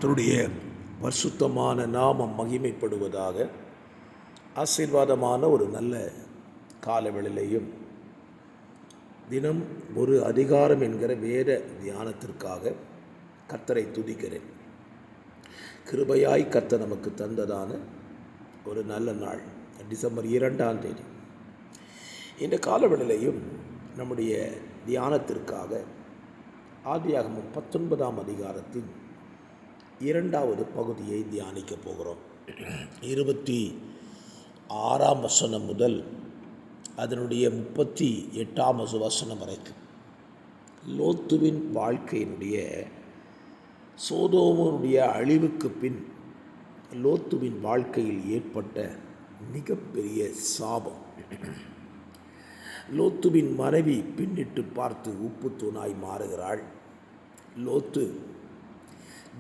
கர்த்தருடைய பரிசுத்தமான நாமம் மகிமைப்படுவதாக. ஆசீர்வாதமான ஒரு நல்ல காலவெளியிலையும் தினம் ஒரு அதிகாரம் என்கிற வேத தியானத்திற்காக கர்த்தரை துதிக்கிறேன். கிருபையாய் கர்த்தர் நமக்கு தந்ததான ஒரு நல்ல நாள் டிசம்பர் 2 இந்த காலவெளியிலையும் நம்முடைய தியானத்திற்காக ஆதியாகமம் 19 அதிகாரத்தின் 2வது பகுதியை தியானிக்கப் போகிறோம். 26 வசனம் முதல் அதனுடைய 38 வசனம் வரைக்கும் லோத்துவின் வாழ்க்கையினுடைய சோதோமனுடைய அழிவுக்கு பின் லோத்துவின் வாழ்க்கையில் ஏற்பட்ட மிகப்பெரிய சாபம். லோத்துவின் மனைவி பின்னிட்டு பார்த்து உப்பு தூணாய் மாறுகிறாள். லோத்து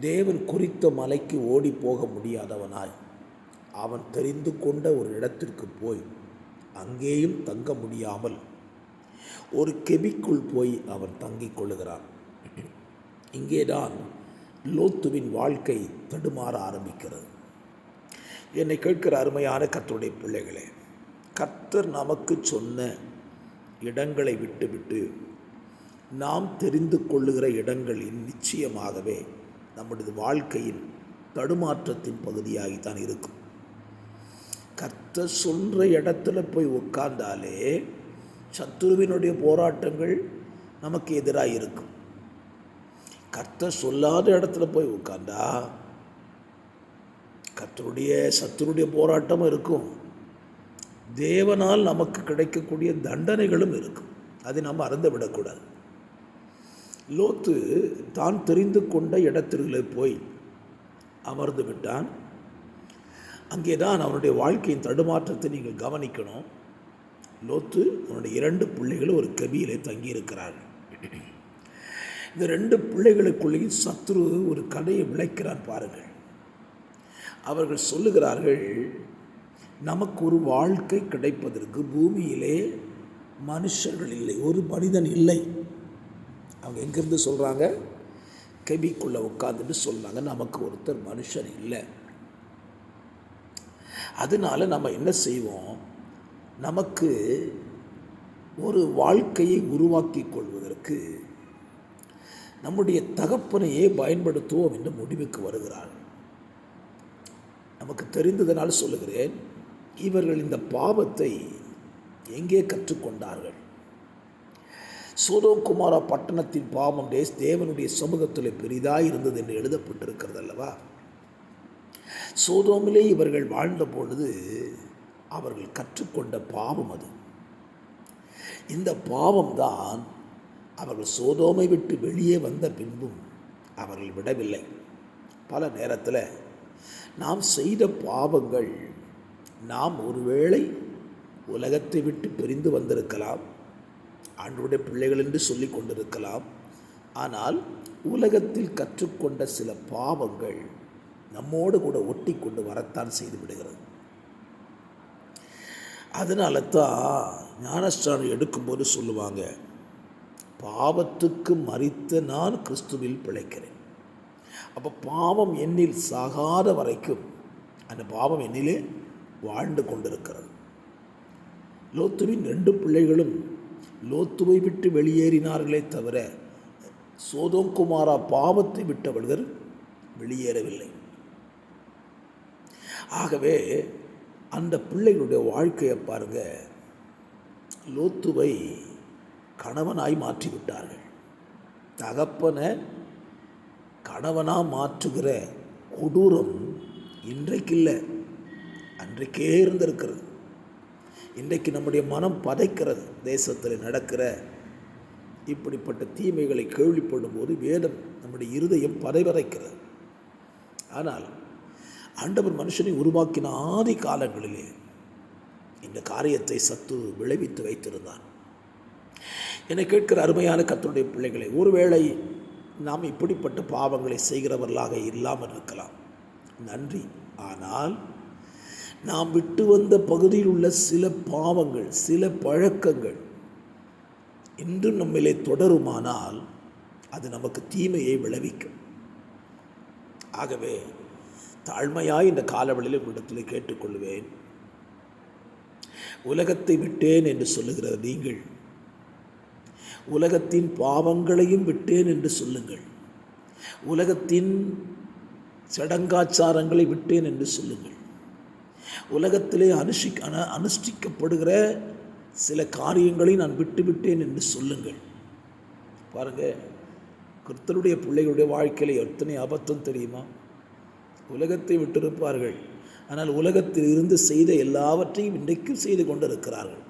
தேவன் குறித்த மலைக்கு ஓடி போக முடியாதவனாய் அவன் தெரிந்து கொண்ட ஒரு இடத்திற்கு போய் அங்கேயும் தங்க முடியாமல் ஒரு கெபிக்குள் போய் அவன் தங்கிக் கொள்ளுகிறான். இங்கேதான் லோத்துவின் வாழ்க்கை தடுமாற ஆரம்பிக்கிறது. என்னை கேட்கிற அருமையான கர்த்தருடைய பிள்ளைகளே, கர்த்தர் நமக்கு சொன்ன இடங்களை விட்டுவிட்டு நாம் தெரிந்து கொள்ளுகிற இடங்களில் நிச்சயமாகவே நம்முடைய வாழ்க்கையின் தடுமாற்றத்தின் பகுதியாகித்தான் இருக்கும். கர்த்தர் சொல்கிற இடத்துல போய் உட்கார்ந்தாலே சத்துருவினுடைய போராட்டங்கள் நமக்கு எதிராக இருக்கும். கர்த்தர் சொல்லாத இடத்துல போய் உட்கார்ந்தா சத்துருடைய போராட்டமும் இருக்கும், தேவனால் நமக்கு கிடைக்கக்கூடிய தண்டனைகளும் இருக்கும். அதை நாம் அறந்து விடக்கூடாது. லோத்து தான் தெரிந்து கொண்ட இடத்திலே போய் அமர்ந்து விட்டான். அங்கே தான் அவனுடைய வாழ்க்கையின் தடுமாற்றத்தை நீங்கள் கவனிக்கணும். லோத்து அவனுடைய 2 பிள்ளைகளும் ஒரு கபியிலே தங்கியிருக்கிறார்கள். இந்த 2 பிள்ளைகளுக்குள்ளேயும் சத்துரு ஒரு கதையை விளைக்கிறான் பாருங்கள். அவர்கள் சொல்லுகிறார்கள், நமக்கு ஒரு வாழ்க்கை கிடைப்பதற்கு பூமியிலே மனுஷர்கள் இல்லை, ஒரு மனிதன் இல்லை. அவங்க எங்கேருந்து சொல்கிறாங்க? கெபிக்குள்ளே உட்காந்துட்டு சொல்கிறாங்க, நமக்கு ஒருத்தர் மனுஷன் இல்லை. அதனால நம்ம என்ன செய்வோம்? நமக்கு ஒரு வாழ்க்கையை உருவாக்கி கொள்வதற்கு நம்முடைய தகப்பனையே பயன்படுத்துவோம் என்று முடிவுக்கு வருகிறார்கள். நமக்கு தெரிந்ததனால் சொல்லுகிறேன், இவர்கள் இந்த பாவத்தை எங்கே கற்றுக்கொண்டார்கள்? சோதோம் குமாரா பட்டணத்தின் பாவம் தேவனுடைய சமூகத்தில் பெரிதாக இருந்தது என்று எழுதப்பட்டிருக்கிறது அல்லவா? சோதோமிலே இவர்கள் வாழ்ந்த பொழுது அவர்கள் கற்றுக்கொண்ட பாவம் அது. இந்த பாவம்தான் அவர்கள் சோதோமை விட்டு வெளியே வந்த பின்பும் அவர்கள் விடவில்லை. பல நேரத்தில் நாம் செய்த பாவங்கள், நாம் ஒருவேளை உலகத்தை விட்டு பிரிந்து வந்திருக்கலாம், ஆண்டவருடைய பிள்ளைகள் என்று சொல்லி கொண்டிருக்கலாம். ஆனால் உலகத்தில் கற்றுக்கொண்ட சில பாவங்கள் நம்மோடு கூட ஒட்டி கொண்டு வரத்தான் செய்து விடுகிறது. அதனால தான் ஞானஸ்நானம் எடுக்கும்போது சொல்லுவாங்க, பாவத்துக்கு மரித்த நான் கிறிஸ்துவில் பிழைக்கிறேன். அப்போ பாவம் என்னில் சாகாத வரைக்கும் அந்த பாவம் என்னிலே வாழ்ந்து கொண்டிருக்கிறது. லோத்துவின் 2 பிள்ளைகளும் லோத்துவை விட்டு வெளியேறினார்களே தவிர சோதோம் குமாரா பாவத்தை விட்டவர்கள் வெளியேறவில்லை. ஆகவே அந்த பிள்ளைகளுடைய வாழ்க்கையை பாருங்க, லோத்துவை கணவனாய் மாற்றிவிட்டார்கள். தகப்பனை கணவனாக மாற்றுகிற கொடூரம் இன்றைக்கு இல்லை, அன்றைக்கே இருந்திருக்கிறது. இன்றைக்கு நம்முடைய மனம் பதைக்கிறது. தேசத்தில் நடக்கிற இப்படிப்பட்ட தீமைகளை கேள்விப்படும் போது வேதம் நம்முடைய இருதயம் பதைவதைக்கிறது. ஆனால் ஆண்டவர் மனுஷனை உருவாக்கின ஆதி காலங்களிலே இந்த காரியத்தை சத்து விளைவித்து வைத்திருந்தான். என்னை கேட்கிற அருமையான கர்த்தருடைய பிள்ளைகளை, ஒருவேளை நாம் இப்படிப்பட்ட பாவங்களை செய்கிறவர்களாக இல்லாமல் இருக்கலாம், நன்றி. ஆனால் நாம் விட்டு வந்த பகுதியில் உள்ள சில பாவங்கள், சில பழக்கங்கள் இன்றும் நம்மிலே தொடருமானால் அது நமக்கு தீமையை விளைவிக்கும். ஆகவே தாழ்மையாய் இந்த காலவெளியில் உங்களிடத்தில் கேட்டுக்கொள்வேன். உலகத்தை விட்டேன் என்று சொல்லுகிற நீங்கள் உலகத்தின் பாவங்களையும் விட்டேன் என்று சொல்லுங்கள். உலகத்தின் சடங்காச்சாரங்களை விட்டேன் என்று சொல்லுங்கள். உலகத்திலே அனுஷ்டிக்கப்படுகிற சில காரியங்களை நான் விட்டுவிட்டேன் என்று சொல்லுங்கள். பாருங்கள், கர்த்தருடைய பிள்ளைகளுடைய வாழ்க்கையில் எத்தனை அபத்தம் தெரியுமா? உலகத்தை விட்டிருப்பார்கள், ஆனால் உலகத்தில் இருந்து செய்த எல்லாவற்றையும் இன்றைக்கும் செய்து கொண்டிருக்கிறார்கள்.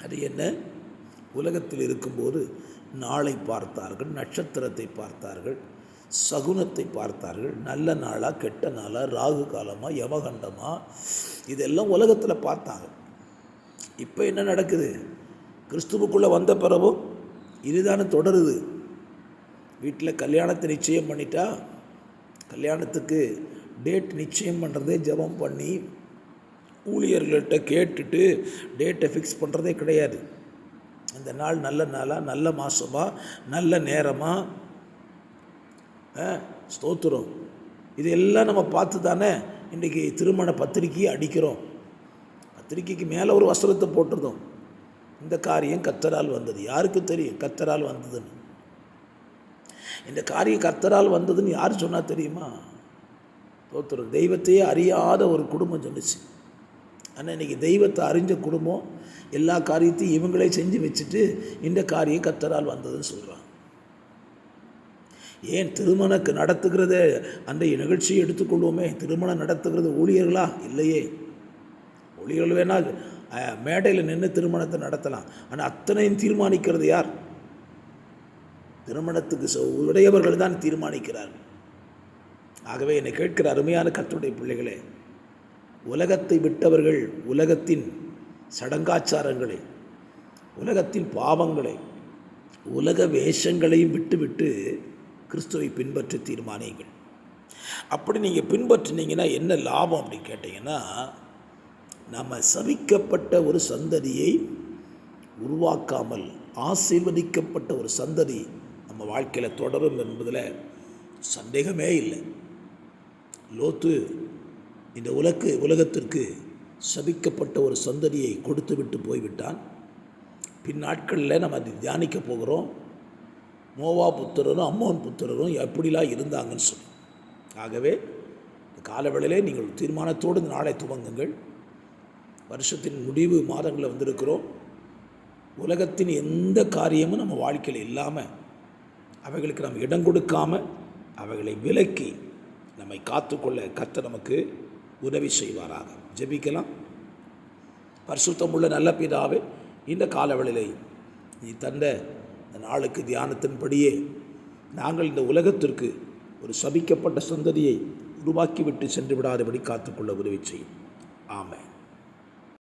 அது என்ன? உலகத்தில் இருக்கும்போது நாளை பார்த்தார்கள், நட்சத்திரத்தை பார்த்தார்கள், சகுனத்தை பார்த்தார்கள். நல்ல நாளா கெட்ட நாளா, ராகு காலமா யமகண்டமா, இதெல்லாம் உலகத்தில் பார்த்தாங்க. இப்போ என்ன நடக்குது? கிறிஸ்துவுக்குள்ளே வந்த பிறகும் இதுதானே தொடருது. வீட்டில் கல்யாணத்தை நிச்சயம் பண்ணிட்டா கல்யாணத்துக்கு டேட் நிச்சயம் பண்ணுறதே ஜெபம் பண்ணி ஊழியர்கள்ட்ட கேட்டுட்டு டேட்டை ஃபிக்ஸ் பண்ணுறதே கிடையாது. அந்த நாள் நல்ல நாளாக, நல்ல மாதமாக, நல்ல நேரமாக, ஸ்தோத்திரம், இதெல்லாம் நம்ம பார்த்து தானே இன்றைக்கி திருமண பத்திரிக்கையை அடிக்கிறோம். பத்திரிக்கைக்கு மேலே ஒரு வசனத்தை போட்டிருந்தோம், இந்த காரியம் கர்த்தரால் வந்தது. யாருக்கு தெரியும் கர்த்தரால் வந்ததுன்னு? இந்த காரியம் கர்த்தரால் வந்ததுன்னு யார் சொன்னால் தெரியுமா? ஸ்தோத்திரம், தெய்வத்தையே அறியாத ஒரு குடும்பம் சொன்னிச்சு. ஆனால் இன்றைக்கி தெய்வத்தை அறிஞ்ச குடும்பம் எல்லா காரியத்தையும் இவங்களே செஞ்சு வச்சுட்டு இந்த காரியம் கர்த்தரால் வந்ததுன்னு சொல்கிறாங்க. ஏன் திருமணக்கு நடத்துகிறத அந்த நிகழ்ச்சியை எடுத்துக்கொள்வோமே, திருமணம் நடத்துகிறது ஊழியர்களா? இல்லையே. ஊழியர்கள் வேணால் மேடையில் நின்று திருமணத்தை நடத்தலாம், ஆனால் அத்தனையும் தீர்மானிக்கிறது யார்? திருமணத்துக்கு உடையவர்கள் தான் தீர்மானிக்கிறார்கள். ஆகவே என்னை கேட்கிற அருமையான கர்த்தருடைய பிள்ளைகளே, உலகத்தை விட்டவர்கள் உலகத்தின் சடங்காச்சாரங்களை, உலகத்தின் பாவங்களை, உலக வேஷங்களையும் விட்டுவிட்டு கிறிஸ்துவை பின்பற்றி தீர்மானியுங்கள். அப்படி நீங்கள் பின்பற்றினீங்கன்னா என்ன லாபம் அப்படின்னு கேட்டிங்கன்னா, நம்ம சபிக்கப்பட்ட ஒரு சந்ததியை உருவாக்காமல் ஆசீர்வதிக்கப்பட்ட ஒரு சந்ததி நம்ம வாழ்க்கையில் தொடரும் என்பதில் சந்தேகமே இல்லை. லோத்து இந்த உலகத்திற்கு சபிக்கப்பட்ட ஒரு சந்ததியை கொடுத்து விட்டு போய்விட்டான். பின் நாட்களில் நம்ம அதை தியானிக்க போகிறோம். மோவா புத்திரரும் அம்மோன் புத்திரரும் எப்படிலாம் இருந்தாங்கன்னு சொல்லி. ஆகவே இந்த காலவேளையிலே நீங்கள் தீர்மானத்தோடு இந்த நாளை துவங்குங்கள். வருஷத்தின் முடிவு மாதங்களில் வந்திருக்கிறோம். உலகத்தின் எந்த காரியமும் நம்ம வாழ்க்கையில் இல்லாமல், அவைகளுக்கு நம்ம இடம் கொடுக்காமல், அவைகளை விலக்கி நம்மை காத்துக்கொள்ள கர்த்தர் நமக்கு உதவி செய்வாராக. ஜெபிக்கலாம். பரிசுத்தமுள்ள நல்ல பிதாவே, இந்த காலவேளையிலே நீ தந்த இந்த நாளுக்கு தியானத்தின்படியே நாங்கள் இந்த உலகத்திற்கு ஒரு சபிக்கப்பட்ட சந்ததியை உருவாக்கிவிட்டு சென்று விடாதபடி காத்துக்கொள்ள உதவி செய்யும். ஆமென்.